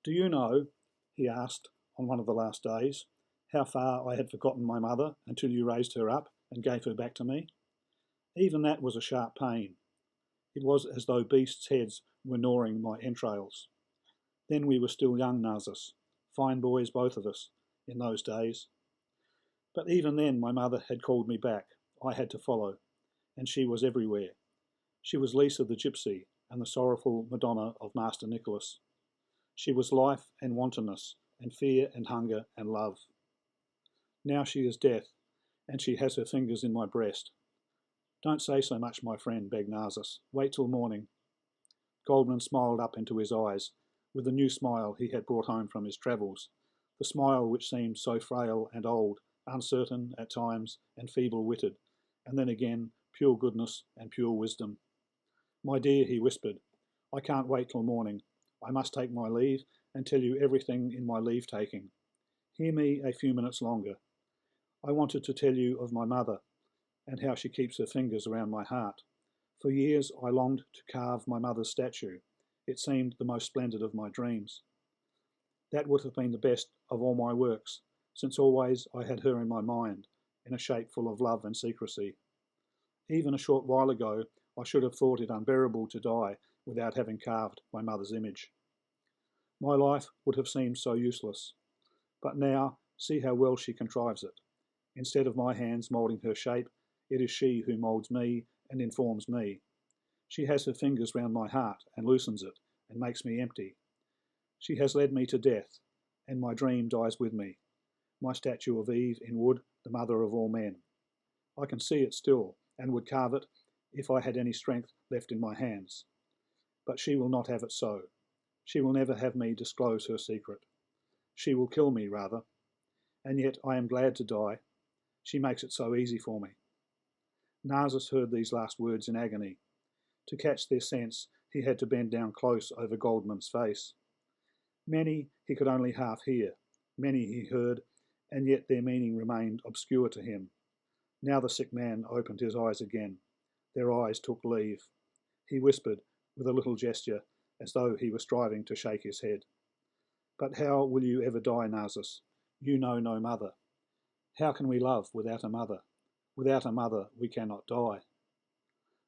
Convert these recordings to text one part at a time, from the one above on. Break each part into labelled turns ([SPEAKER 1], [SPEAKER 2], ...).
[SPEAKER 1] "Do you know," he asked on one of the last days, "how far I had forgotten my mother until you raised her up and gave her back to me?" Even that was a sharp pain. It was as though beasts' heads were gnawing my entrails. Then we were still young, Narziss, fine boys both of us, in those days. But even then my mother had called me back. I had to follow, and she was everywhere. She was Lisa the gypsy and the sorrowful Madonna of Master Nicholas. She was life and wantonness, and fear and hunger and love. Now she is death, and she has her fingers in my breast. "Don't say so much, my friend," begged Narziss. "Wait till morning." Goldmund smiled up into his eyes, with the new smile he had brought home from his travels, the smile which seemed so frail and old, uncertain at times and feeble-witted, and then again pure goodness and pure wisdom. "My dear," he whispered, "I can't wait till morning. I must take my leave and tell you everything in my leave-taking. Hear me a few minutes longer. I wanted to tell you of my mother, and how she keeps her fingers around my heart. For years I longed to carve my mother's statue. It seemed the most splendid of my dreams. That would have been the best of all my works, since always I had her in my mind, in a shape full of love and secrecy. Even a short while ago I should have thought it unbearable to die without having carved my mother's image. My life would have seemed so useless. But now, see how well she contrives it. Instead of my hands moulding her shape, it is she who moulds me and informs me. She has her fingers round my heart and loosens it and makes me empty. She has led me to death, and my dream dies with me, my statue of Eve in wood, the mother of all men. I can see it still, and would carve it if I had any strength left in my hands. But she will not have it so. She will never have me disclose her secret. She will kill me, rather. And yet I am glad to die. She makes it so easy for me." Narziss heard these last words in agony. To catch their sense, he had to bend down close over Goldmund's face. Many he could only half hear, many he heard, and yet their meaning remained obscure to him. Now the sick man opened his eyes again. Their eyes took leave. He whispered, with a little gesture, as though he were striving to shake his head. "But how will you ever die, Narziss? You know no mother. How can we love without a mother? Without a mother we cannot die."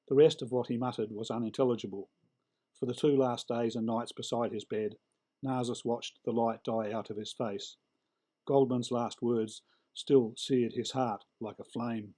[SPEAKER 1] The rest of what he muttered was unintelligible. For the 2 last days and nights beside his bed, Narziss watched the light die out of his face. Goldmund's last words still seared his heart like a flame.